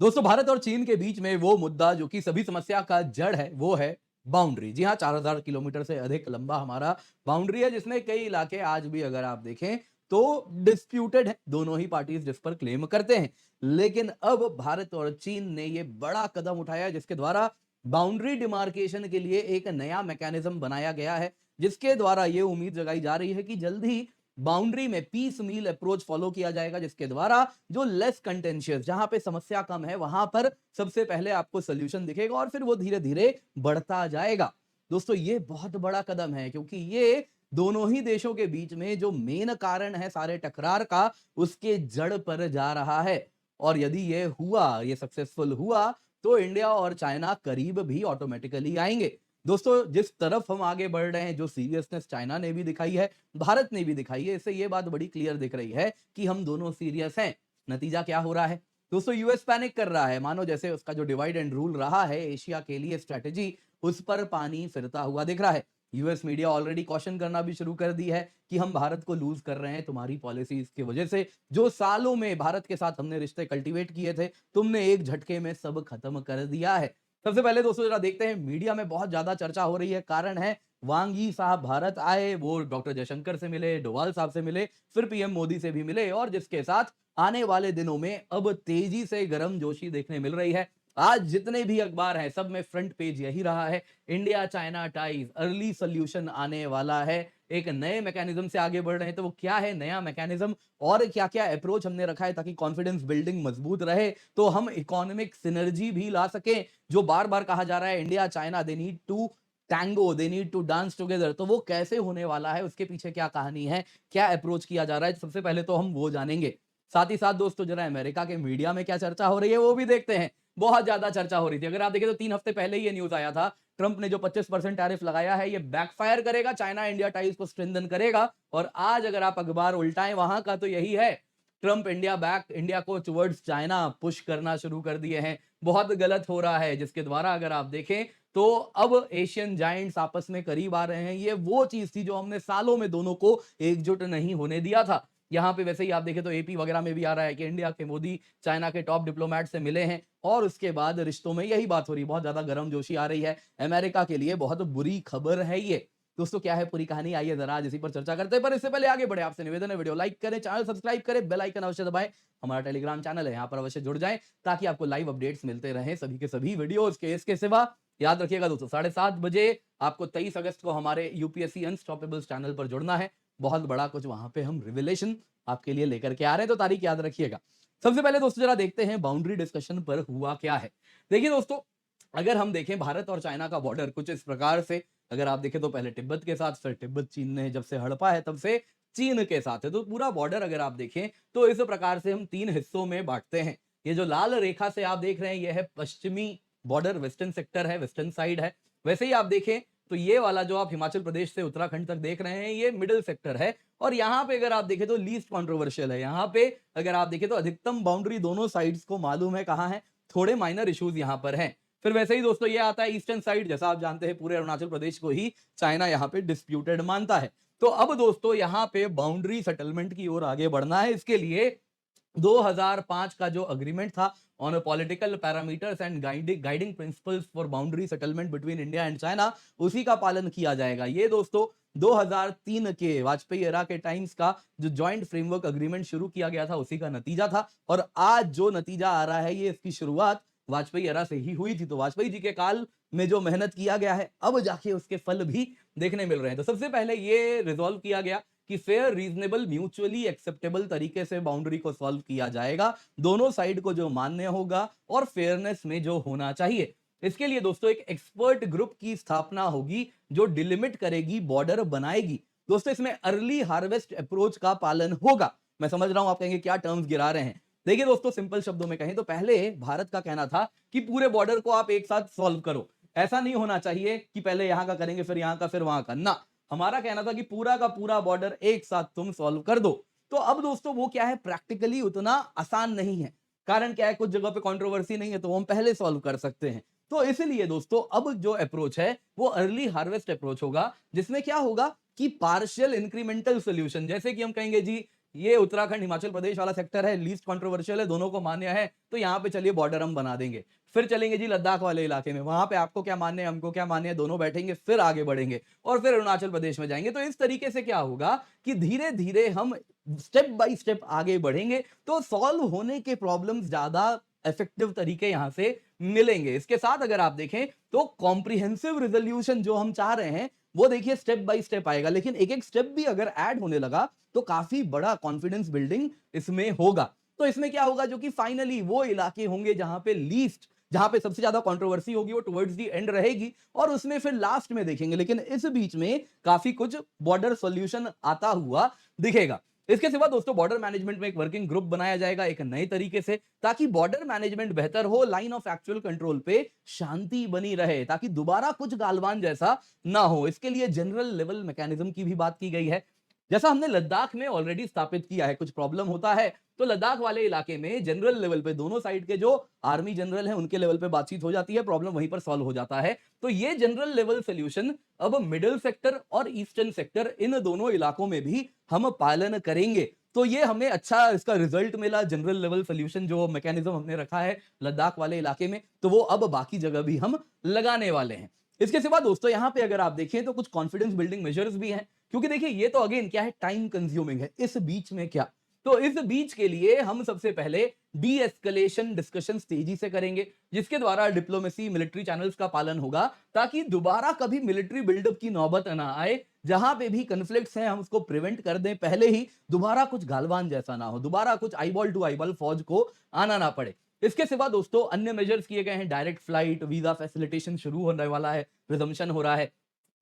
दोस्तों, भारत और चीन के बीच में वो मुद्दा जो कि सभी समस्या का जड़ है, वो है बाउंड्री। जी हाँ, 4000 किलोमीटर से अधिक लंबा हमारा बाउंड्री है, जिसमें कई इलाके आज भी अगर आप देखें तो डिस्प्यूटेड है। दोनों ही पार्टीज जिस पर क्लेम करते हैं। लेकिन अब भारत और चीन ने ये बड़ा कदम उठाया है, जिसके द्वारा बाउंड्री डिमार्केशन के लिए एक नया मैकेनिज्म बनाया गया है, जिसके द्वारा ये उम्मीद जगाई जा रही है कि जल्द ही बाउंड्री में पीस मील अप्रोच फॉलो किया जाएगा, जिसके द्वारा जो लेस कंटेंशियस, जहां पे समस्या कम है, वहां पर सबसे पहले आपको सोल्यूशन दिखेगा और फिर वो धीरे धीरे बढ़ता जाएगा। दोस्तों, ये बहुत बड़ा कदम है, क्योंकि ये दोनों ही देशों के बीच में जो मेन कारण है सारे टकरार का, उसके जड़ पर जा रहा है। और यदि ये हुआ, ये सक्सेसफुल हुआ, तो इंडिया और चाइना करीब भी ऑटोमेटिकली आएंगे। दोस्तों, जिस तरफ हम आगे बढ़ रहे हैं, जो सीरियसनेस चाइना ने भी दिखाई है, भारत ने भी दिखाई है, इससे ये बात बड़ी क्लियर दिख रही है कि हम दोनों सीरियस हैं। नतीजा क्या हो रहा है? दोस्तों, यूएस पैनिक कर रहा है, मानो जैसे उसका जो डिवाइड एंड रूल रहा है एशिया के लिए स्ट्रेटेजी, उस पर पानी फिरता हुआ दिख रहा है। यूएस मीडिया ऑलरेडी कॉशन करना भी शुरू कर दी है कि हम भारत को लूज कर रहे हैं तुम्हारी पॉलिसीज की वजह से। जो सालों में भारत के साथ हमने रिश्ते कल्टीवेट किए थे, तुमने एक झटके में सब खत्म कर दिया है। सबसे पहले दोस्तों जरा देखते हैं, मीडिया में बहुत ज्यादा चर्चा हो रही है, कारण है वांग यी साहब भारत आए, वो डॉक्टर जयशंकर से मिले, डोवाल साहब से मिले, फिर पीएम मोदी से भी मिले, और जिसके साथ आने वाले दिनों में अब तेजी से गर्मजोशी देखने मिल रही है। आज जितने भी अखबार हैं, सब में फ्रंट पेज यही रहा है, India China ties early solution आने वाला है। एक नए मैकेनिज्म से आगे बढ़ रहे हैं, तो वो क्या है नया मैकेनिज्म और क्या क्या अप्रोच हमने रखा है ताकि कॉन्फिडेंस बिल्डिंग मजबूत रहे, तो हम इकोनॉमिक सिनर्जी भी ला सकें। जो बार बार कहा जा रहा है India China they need to tango, they need to dance together, तो वो कैसे होने वाला है, उसके पीछे क्या कहानी है, क्या अप्रोच किया जा रहा है, सबसे पहले तो हम वो जानेंगे। साथ ही साथ दोस्तों, जरा अमेरिका के मीडिया में क्या चर्चा हो रही है वो भी देखते हैं। बहुत ज्यादा चर्चा हो रही थी, अगर आप देखें तो 3 हफ्ते पहले ही ये न्यूज आया था, ट्रंप ने जो 25% टैरिफ लगाया है, ये बैकफायर करेगा, चाइना इंडिया टाइज को स्ट्रेंथन करेगा। और आज अगर आप अखबार उल्टाएं वहां का, तो यही है, ट्रंप इंडिया को टुवर्ड्स चाइना पुश करना शुरू कर दिए हैं। बहुत गलत हो रहा है, जिसके द्वारा अगर आप देखें तो अब एशियन जाइंट्स आपस में करीब आ रहे हैं। ये वो चीज थी जो हमने सालों में दोनों को एकजुट नहीं होने दिया था। यहाँ पे वैसे ही आप देखें तो एपी वगैरह में भी आ रहा है कि इंडिया के मोदी चाइना के टॉप डिप्लोमेट से मिले हैं, और उसके बाद रिश्तों में यही बात हो रही है, बहुत ज्यादा गर्मजोशी आ रही है। अमेरिका के लिए बहुत बुरी खबर है ये। दोस्तों, क्या है पूरी कहानी, आइए जरा आज इसी पर चर्चा करते हैं। पर इससे पहले आगे बढ़े, आपसे निवेदन है, वीडियो लाइक करें, चैनल सब्सक्राइब करें, बेल आइकन अवश्य दबाएं। हमारा टेलीग्राम चैनल है, यहाँ पर अवश्य जुड़ जाएं, ताकि आपको लाइव अपडेट्स मिलते रहें सभी के सभी वीडियोस के। इसके सिवा याद रखिएगा दोस्तों, 7:30 बजे आपको 23 अगस्त को हमारे यूपीएससी अनस्टॉपेबल्स चैनल पर जुड़ना है। बहुत बड़ा कुछ वहां पे हम रिविलेशन आपके लिए लेकर के आ रहे हैं, तो तारीख याद रखिएगा। सबसे पहले दोस्तों जरा देखते हैं बाउंड्री डिस्कशन पर हुआ क्या है। देखिए दोस्तों, अगर हम देखें भारत और चाइना का बॉर्डर कुछ इस प्रकार से, अगर आप देखें तो पहले तिब्बत के साथ, फिर तिब्बत चीन ने जब से हड़पा है तब से चीन के साथ है, तो पूरा बॉर्डर अगर आप देखें तो इस प्रकार से हम 3 हिस्सों में बांटते हैं। ये जो लाल रेखा से आप देख रहे हैं, ये है पश्चिमी बॉर्डर, वेस्टर्न सेक्टर है, वेस्टर्न साइड है। वैसे ही आप देखें तो ये वाला जो आप हिमाचल प्रदेश से उत्तराखंड तक देख रहे हैं, ये मिडिल सेक्टर है। और यहाँ पे अगर आप देखें तो लीस्ट कॉन्ट्रोवर्शियल है। यहाँ पे अगर आप देखें तो अधिकतम बाउंड्री दोनों साइड्स को मालूम है कहाँ है, थोड़े माइनर इश्यूज यहाँ पर हैं। फिर वैसे ही दोस्तों ये आता है ईस्टर्न साइड, जैसा आप जानते हैं पूरे अरुणाचल प्रदेश को ही चाइना यहाँ पे डिस्प्यूटेड मानता है। तो अब दोस्तों यहाँ पे बाउंड्री सेटलमेंट की ओर आगे बढ़ना है। इसके लिए 2005 का जो अग्रीमेंट था on political parameters and guiding principles for boundary settlement between India and China, उसी का पालन किया जाएगा। ये दोस्तों 2003 के वाजपेयी एरा के टाइम्स का जो जॉइंट फ्रेमवर्क अग्रीमेंट शुरू किया गया था, उसी का नतीजा था। और आज जो नतीजा आ रहा है, ये इसकी शुरुआत वाजपेयी एरा से ही हुई थी। तो वाजपेयी जी के काल में जो मेहनत किया गया है, अब जाके उसके फल भी देखने मिल रहे हैं। तो सबसे पहले ये रिजॉल्व किया गया कि फेयर, रीजनेबल, म्यूचुअली एक्सेप्टेबल तरीके से बाउंड्री को सॉल्व किया जाएगा, दोनों साइड को जो मान्य होगा और फेयरनेस में जो होना चाहिए। इसके लिए दोस्तों एक एक्सपर्ट ग्रुप की स्थापना होगी, जो डिलिमिट करेगी, बॉर्डर बनाएगी। दोस्तों, इसमें अर्ली हार्वेस्ट अप्रोच का पालन होगा। मैं समझ रहा हूं आप कहेंगे क्या टर्म्स गिरा रहे हैं। देखिए दोस्तों, सिंपल शब्दों में कहें तो पहले भारत का कहना था कि पूरे बॉर्डर को आप एक साथ सॉल्व करो। ऐसा नहीं होना चाहिए कि पहले यहां का करेंगे, फिर यहां का, फिर वहां का, ना। हमारा कहना था कि पूरा का पूरा बॉर्डर एक साथ तुम सॉल्व कर दो। तो अब दोस्तों वो क्या है, प्रैक्टिकली उतना आसान नहीं है। कारण क्या है, कुछ जगह पे कंट्रोवर्सी नहीं है, तो हम पहले सॉल्व कर सकते हैं। तो इसलिए दोस्तों अब जो अप्रोच है वो अर्ली हार्वेस्ट अप्रोच होगा, जिसमें क्या होगा कि पार्शियल इंक्रीमेंटल सोल्यूशन, जैसे कि हम कहेंगे जी ये उत्तराखंड हिमाचल प्रदेश वाला सेक्टर है, लीस्ट कंट्रोवर्शियल है, दोनों को मान्य है, तो यहाँ पे चलिए बॉर्डर हम बना देंगे। फिर चलेंगे जी लद्दाख वाले इलाके में, वहां पे आपको क्या मान्य है, हमको क्या मान्य है, दोनों बैठेंगे, फिर आगे बढ़ेंगे और फिर अरुणाचल प्रदेश में जाएंगे। तो इस तरीके से क्या होगा कि धीरे धीरे हम स्टेप बाय स्टेप आगे बढ़ेंगे, तो सॉल्व होने के प्रॉब्लम्स ज्यादा इफेक्टिव तरीके यहां से मिलेंगे। इसके साथ अगर आप देखें तो कॉम्प्रिहेंसिव रिजोल्यूशन जो हम चाह रहे हैं वो देखिए स्टेप बाय स्टेप आएगा, लेकिन एक एक स्टेप भी अगर ऐड होने लगा तो काफी बड़ा कॉन्फिडेंस बिल्डिंग इसमें होगा। तो इसमें क्या होगा जो कि फाइनली वो इलाके होंगे जहां पे सबसे ज्यादा कंट्रोवर्सी होगी वो टुवर्ड्स दी एंड रहेगी और उसमें फिर लास्ट में देखेंगे, लेकिन इस बीच में काफी कुछ बॉर्डर सॉल्यूशन आता हुआ दिखेगा। इसके सिवा दोस्तों बॉर्डर मैनेजमेंट में एक वर्किंग ग्रुप बनाया जाएगा एक नए तरीके से, ताकि बॉर्डर मैनेजमेंट बेहतर हो, लाइन ऑफ एक्चुअल कंट्रोल पे शांति बनी रहे, ताकि दोबारा कुछ गालवान जैसा ना हो। इसके लिए जनरल लेवल मैकेनिज्म की भी बात की गई है, जैसा हमने लद्दाख में ऑलरेडी स्थापित किया है। कुछ प्रॉब्लम होता है तो लद्दाख वाले इलाके में जनरल लेवल पे दोनों साइड के जो आर्मी जनरल हैं उनके लेवल पे बातचीत हो जाती है, प्रॉब्लम वहीं पर सॉल्व हो जाता है। तो ये जनरल लेवल सोल्यूशन अब मिडिल सेक्टर और ईस्टर्न सेक्टर इन दोनों इलाकों में भी हम पालन करेंगे। तो ये हमें अच्छा इसका रिजल्ट मिला, जनरल लेवल सोल्यूशन जो मैकेनिज्म हमने रखा है लद्दाख वाले इलाके में, तो वो अब बाकी जगह भी हम लगाने वाले हैं। इसके सिवा दोस्तों यहां पे अगर आप देखें तो कुछ कॉन्फिडेंस बिल्डिंग मेजर्स भी हैं, क्योंकि देखिए ये तो अगेन क्या है, टाइम कंज्यूमिंग है। इस बीच में क्या, तो इस बीच के लिए हम सबसे पहले डी एस्केलेशन डिस्कशन तेजी से करेंगे, जिसके द्वारा डिप्लोमेसी मिलिट्री चैनल्स का पालन होगा, ताकि दोबारा कभी मिलिट्री बिल्डअप की नौबत ना आए। जहां पे भी कन्फ्लिक्ट्स हैं हम उसको प्रिवेंट कर दें पहले ही, दोबारा कुछ गालवान जैसा ना हो, दोबारा कुछ आईबॉल टू आईबॉल फौज को आना ना पड़े। इसके सिवा दोस्तों अन्य मेजर्स किए गए हैं, डायरेक्ट फ्लाइट वीजा फैसिलिटेशन शुरू होने वाला है, रिजम्पशन हो रहा है।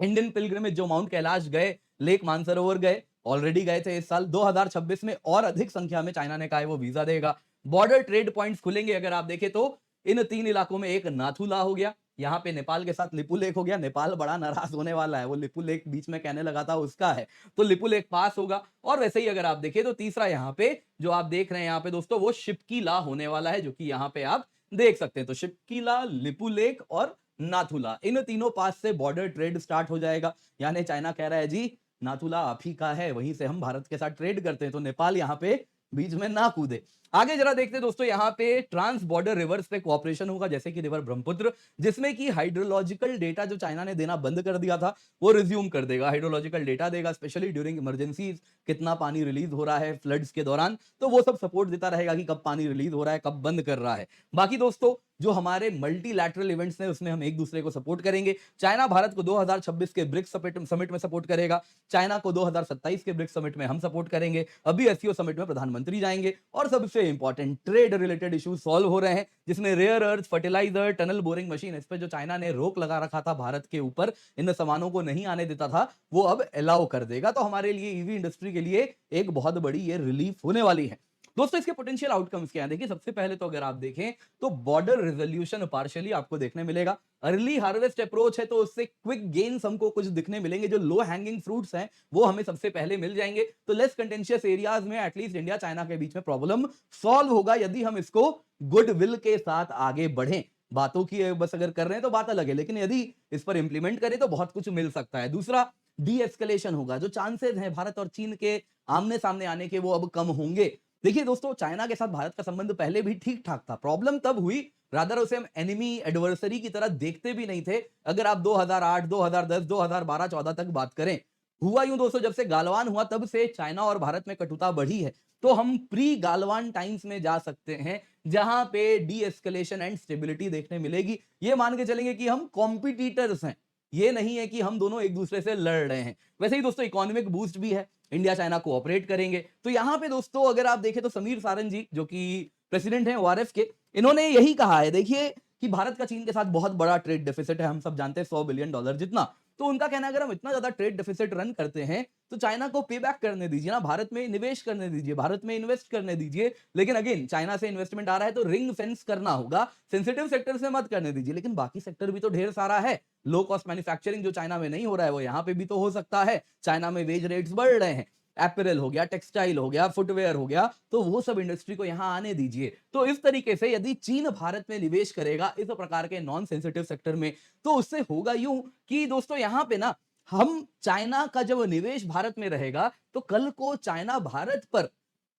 इंडियन पिलग्रिमेज जो माउंट कैलाश गए, लेक मानसरोवर गए, ऑलरेडी गए थे इस साल, 2026 में और अधिक संख्या में चाइना ने कहा है वो वीजा देगा। बॉर्डर ट्रेड पॉइंट्स खुलेंगे, अगर आप देखें तो इन 3 इलाकों में एक नाथुला हो गया, यहाँ पे नेपाल के साथ लिपु लेक हो गया। नेपाल बड़ा नाराज होने वाला है, वो लिपु लेक बीच में कहने लगा था उसका है, तो लिपु लेक पास होगा। और वैसे ही अगर आप देखें तो तीसरा यहाँ पे जो आप देख रहे हैं यहाँ पे दोस्तों वो शिपकीला होने वाला है, जो कि यहाँ पे आप देख सकते हैं। तो शिपकीला, लिपु लेक और नाथुला, इन तीनों पास से बॉर्डर ट्रेड स्टार्ट हो जाएगा। यानी चाइना कह रहा है जी नाथुला आप ही का है, वहीं से हम भारत के साथ ट्रेड करते हैं, तो नेपाल यहाँ पे बीच में ना कूदे। आगे जरा देखते हैं दोस्तों, यहाँ पे ट्रांस बॉर्डर रिवर्स पे कोऑपरेशन होगा, जैसे कि रिवर ब्रह्मपुत्र, जिसमें कि हाइड्रोलॉजिकल डेटा जो चाइना ने देना बंद कर दिया था वो रिज्यूम कर देगा। हाइड्रोलॉजिकल डेटा देगा, स्पेशली ड्यूरिंग इमरजेंसीज, कितना पानी रिलीज हो रहा है फ्लड्स के दौरान, तो वो सब सपोर्ट देता रहेगा कि कब पानी रिलीज हो रहा है, कब बंद कर रहा है। बाकी दोस्तों जो हमारे मल्टीलैटरल इवेंट्स हैं उसमें हम एक दूसरे को सपोर्ट करेंगे। चाइना भारत को 2026 के ब्रिक्स समिट में सपोर्ट करेगा, चाइना को 2027 के ब्रिक्स समिट में हम सपोर्ट करेंगे, अभी एससीओ समिट में प्रधानमंत्री जाएंगे। और सबसे important trade related issues solve हो रहे हैं, जिसमें rare earth, fertilizer, tunnel boring machine, इस पर जो चाइना ने रोक लगा रखा था भारत के ऊपर, इन सामानों को नहीं आने देता था, वो अब अलाउ कर देगा। तो हमारे लिए ईवी इंडस्ट्री के लिए एक बहुत बड़ी ये रिलीफ होने वाली है। दोस्तों इसके पोटेंशियल आउटकम्स क्या हैं, देखिए सबसे पहले तो अगर आप देखें तो बॉर्डर रिजोल्यूशन पार्शियली आपको देखने मिलेगा। अर्ली हार्वेस्ट अप्रोच है तो उससे क्विक गेन्स हमको कुछ दिखने मिलेंगे, जो लो हैंगिंग फ्रूट्स हैं वो हमें सबसे पहले मिल जाएंगे। तो लेस कंटेंशियस एरियाज में एटलीस्ट इंडिया चाइना के बीच में प्रॉब्लम सॉल्व होगा, यदि हम इसको गुडविल के साथ आगे बढ़ें। बातों की बस अगर कर रहे हैं तो बात अलग है, लेकिन यदि इस पर इंप्लीमेंट करें तो बहुत कुछ मिल सकता है। दूसरा, डी एस्केलेशन होगा, जो चांसेस हैं भारत और चीन के आमने सामने आने के वो अब कम होंगे। देखिए दोस्तों चाइना के साथ भारत का संबंध पहले भी ठीक ठाक था, प्रॉब्लम तब हुई रादर उसे हम एनिमी एडवर्सरी की तरह देखते भी नहीं थे। अगर आप 2008, 2010, 2012, 14 तक बात करें, हुआ यूं दोस्तों, जब से गालवान हुआ तब से चाइना और भारत में कटुता बढ़ी है। तो हम प्री गालवान टाइम्स में जा सकते हैं, जहां पे डी एस्केलेशन एंड स्टेबिलिटी देखने मिलेगी। ये मान के चलेंगे कि हम कॉम्पिटिटर्स हैं, ये नहीं है कि हम दोनों एक दूसरे से लड़ रहे हैं। वैसे ही दोस्तों इकोनॉमिक बूस्ट भी है, इंडिया चाइना कोऑपरेट करेंगे। तो यहाँ पे दोस्तों अगर आप देखें तो समीर सारन जी जो कि प्रेसिडेंट हैं ओआरएफ के, इन्होंने यही कहा है, देखिए कि भारत का चीन के साथ बहुत बड़ा ट्रेड डेफिसिट है, हम सब जानते हैं $100 बिलियन जितना। तो उनका कहना है अगर हम इतना ज्यादा ट्रेड डेफिसिट रन करते हैं तो चाइना को पे बैक करने दीजिए ना, भारत में निवेश करने दीजिए, भारत में इन्वेस्ट करने दीजिए। लेकिन अगेन चाइना से इन्वेस्टमेंट आ रहा है तो रिंग फेंस करना होगा, सेंसिटिव सेक्टर से मत करने दीजिए। लेकिन बाकी सेक्टर भी तो ढेर सारा है, लो कॉस्ट मैन्युफैक्चरिंग जो चाइना में नहीं हो रहा है वो यहाँ पे भी तो हो सकता है। चाइना में वेज रेट्स बढ़ रहे हैं, एपरल हो गया, टेक्सटाइल हो गया, फुटवेयर हो गया, तो वो सब इंडस्ट्री को यहां आने दीजिए। तो इस तरीके से यदि चीन भारत में निवेश करेगा इस प्रकार के नॉन सेंसिटिव सेक्टर में, तो उससे होगा यूं कि दोस्तों यहां पे ना हम चाइना का जब निवेश भारत में रहेगा तो कल को चाइना भारत पर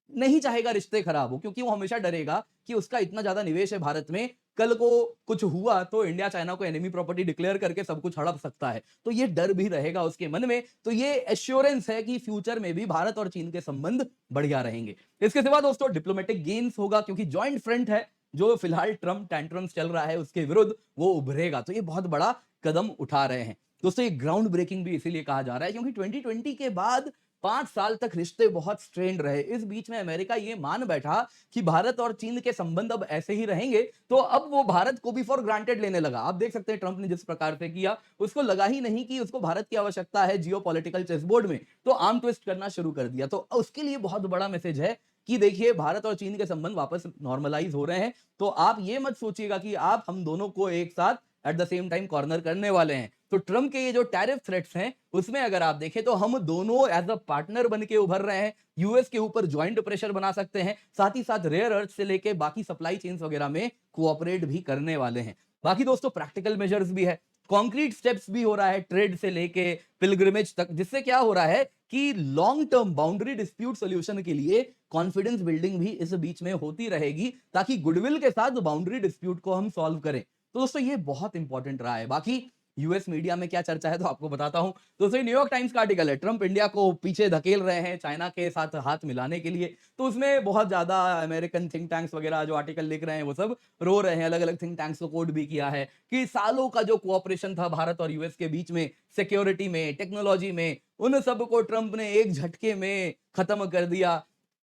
नहीं चाहेगा रिश्ते खराब हो, क्योंकि वो हमेशा डरेगा कि उसका इतना ज्यादा निवेश है भारत में, कल को कुछ हुआ तो इंडिया चाइना को एनिमी प्रॉपर्टी डिक्लेयर करके सब कुछ हड़प सकता है। तो ये डर भी रहेगा उसके मन में। तो ये एश्योरेंस है कि फ्यूचर में भी भारत और चीन के संबंध बढ़िया रहेंगे। इसके सिवा दोस्तों डिप्लोमेटिक गेन्स होगा, क्योंकि ज्वाइंट फ्रंट है जो फिलहाल ट्रम्प टैंट्रम्स चल रहा है उसके विरुद्ध, वो उभरेगा। तो ये बहुत बड़ा कदम उठा रहे हैं दोस्तों। ये ग्राउंड ब्रेकिंग भी इसीलिए कहा जा रहा है क्योंकि 2020 के बाद 5 साल तक रिश्ते बहुत स्ट्रेन्ड रहे। इस बीच में अमेरिका ये मान बैठा कि भारत और चीन के संबंध अब ऐसे ही रहेंगे, तो अब वो भारत को भी फॉर ग्रांटेड लेने लगा। आप देख सकते हैं ट्रंप ने जिस प्रकार से किया, उसको लगा ही नहीं कि उसको भारत की आवश्यकता है जियोपॉलिटिकल चेसबोर्ड में, तो आर्म ट्विस्ट करना शुरू कर दिया। तो उसके लिए बहुत बड़ा मैसेज है कि देखिए भारत और चीन के संबंध वापस नॉर्मलाइज हो रहे हैं। तो आप ये मत सोचिएगा कि आप हम दोनों को एक साथ at the same time corner करने वाले हैं। तो ट्रम्प के ये जो टैरिफ थ्रेट्स हैं उसमें अगर आप देखें तो हम दोनों एज अ पार्टनर बन के उभर रहे हैं। यूएस के ऊपर ज्वाइंट प्रेशर बना सकते हैं, साथ ही साथ रेयर अर्थ से लेके बाकी सप्लाई चेन्स वगैरह में कोऑपरेट भी करने वाले हैं। बाकी दोस्तों प्रैक्टिकल मेजर्स भी है, कॉन्क्रीट स्टेप्स भी हो रहा है ट्रेड से लेके पिलग्रिमेज तक, जिससे क्या हो रहा है कि long term boundary dispute solution के लिए कॉन्फिडेंस बिल्डिंग भी इस बीच में होती रहेगी, ताकि गुडविल के साथ बाउंड्री डिस्प्यूट को हम सॉल्व करें। तो दोस्तों ये बहुत इंपॉर्टेंट रहा है। बाकी यूएस मीडिया में क्या चर्चा है तो आपको बताता हूं। दोस्तों न्यूयॉर्क टाइम्स का आर्टिकल है, ट्रंप इंडिया को पीछे धकेल रहे हैं चाइना के साथ हाथ मिलाने के लिए। तो उसमें बहुत ज्यादा अमेरिकन थिंक टैंक्स वगैरह जो आर्टिकल लिख रहे हैं वो सब रो रहे हैं। अलग अलग थिंक टैंक्स को कोट भी किया है कि सालों का जो कोऑपरेशन था भारत और यूएस के बीच में, सिक्योरिटी में, टेक्नोलॉजी में, उन सब को ट्रंप ने एक झटके में खत्म कर दिया।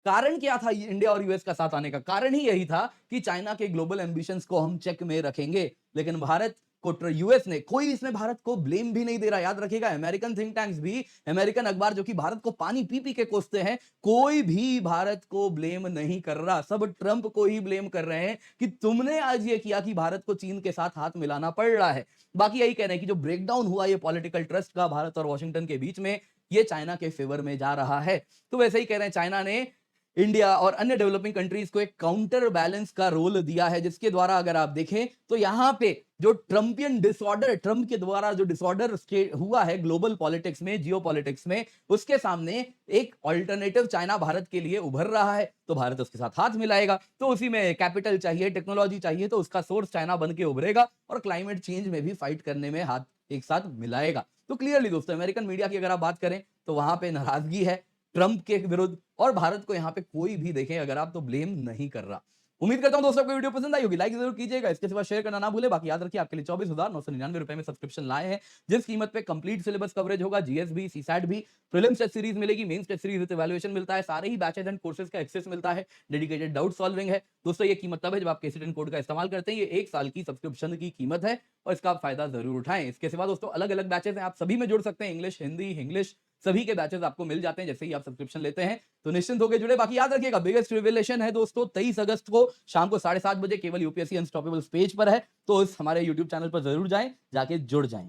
कारण क्या था इंडिया और यूएस का साथ आने का? कारण ही यही था कि चाइना के ग्लोबल एम्बिशंस को हम चेक में रखेंगे। लेकिन भारत को यूएस ने, कोई इसमें भारत को ब्लेम भी नहीं दे रहा। याद रखिएगा अमेरिकन थिंक टैंक्स भी, अमेरिकन अखबार जो कि भारत को पानी पी पी के कोसते हैं, कोई भी भारत को ब्लेम नहीं कर रहा। सब ट्रंप को ही ब्लेम कर रहे हैं कि तुमने आज ये किया कि भारत को चीन के साथ हाथ मिलाना पड़ रहा है। बाकी यही कह रहे हैं कि जो ब्रेकडाउन हुआ ये पॉलिटिकल ट्रस्ट का भारत और वॉशिंगटन के बीच में, ये चाइना के फेवर में जा रहा है। तो वैसे ही कह रहे हैं चाइना ने इंडिया और अन्य डेवलपिंग कंट्रीज को एक काउंटर बैलेंस का रोल दिया है, जिसके द्वारा अगर आप देखें तो यहां पे जो ट्रम्पियन डिसऑर्डर, ट्रम्प के द्वारा जो डिसऑर्डर हुआ है ग्लोबल पॉलिटिक्स में, जियो पॉलिटिक्स में, उसके सामने एक ऑल्टरनेटिव चाइना भारत के लिए उभर रहा है। तो भारत उसके साथ हाथ मिलाएगा, तो उसी में कैपिटल चाहिए, टेक्नोलॉजी चाहिए, तो उसका सोर्स चाइना बन के उभरेगा और क्लाइमेट चेंज में भी फाइट करने में हाथ एक साथ मिलाएगा। तो क्लियरली दोस्तों अमेरिकन मीडिया की अगर आप बात करें तो वहां पे नाराजगी है ट्रंप के विरुद्ध, और भारत को यहां पे कोई भी देखें अगर आप तो ब्लेम नहीं कर रहा। उम्मीद करता हूं दोस्तों आपको वीडियो पसंद आई होगी, लाइक जरूर कीजिएगा, इसके सिवा शेयर करना ना भूले। बाकी याद रखिए आपके लिए 24,999 रुपए में सब्सक्रिप्शन लाए हैं, जिस कीमत पे कंप्लीट सिलेबस कवरेज होगा, जीएस भी, सीसैट भी, प्रीलिम्स टेस्ट सीरीज मिलेगी, mains test series with evaluation मिलता है, सारे ही बैचेज एंड कोर्सेज का एक्सेस मिलता है, डेडिकेटेड डाउट सॉल्विंग है। दोस्तों ये कीमत तब है जब आप केसीटेन कोड का इस्तेमाल करते हैं। ये 1 साल की सब्सक्रिप्शन की कीमत है और इसका आप फायदा जरूर उठाएं। इसके सिवा दोस्तों अलग अलग बैचेज हैं, आप सभी में जुड़ सकते हैं। इंग्लिश, हिंदी, इंग्लिश, सभी के बैचेस आपको मिल जाते हैं जैसे ही आप सब्सक्रिप्शन लेते हैं। तो निश्चिंत होकर जुड़े। बाकी याद रखिएगा बिगेस्ट रिवीलेशन है दोस्तों 23 अगस्त को शाम को 7:30 बजे केवल यूपीएससी अनस्टॉपेबल पेज पर है। तो इस हमारे यूट्यूब चैनल पर जरूर जाएं, जाके जुड़ जाएं।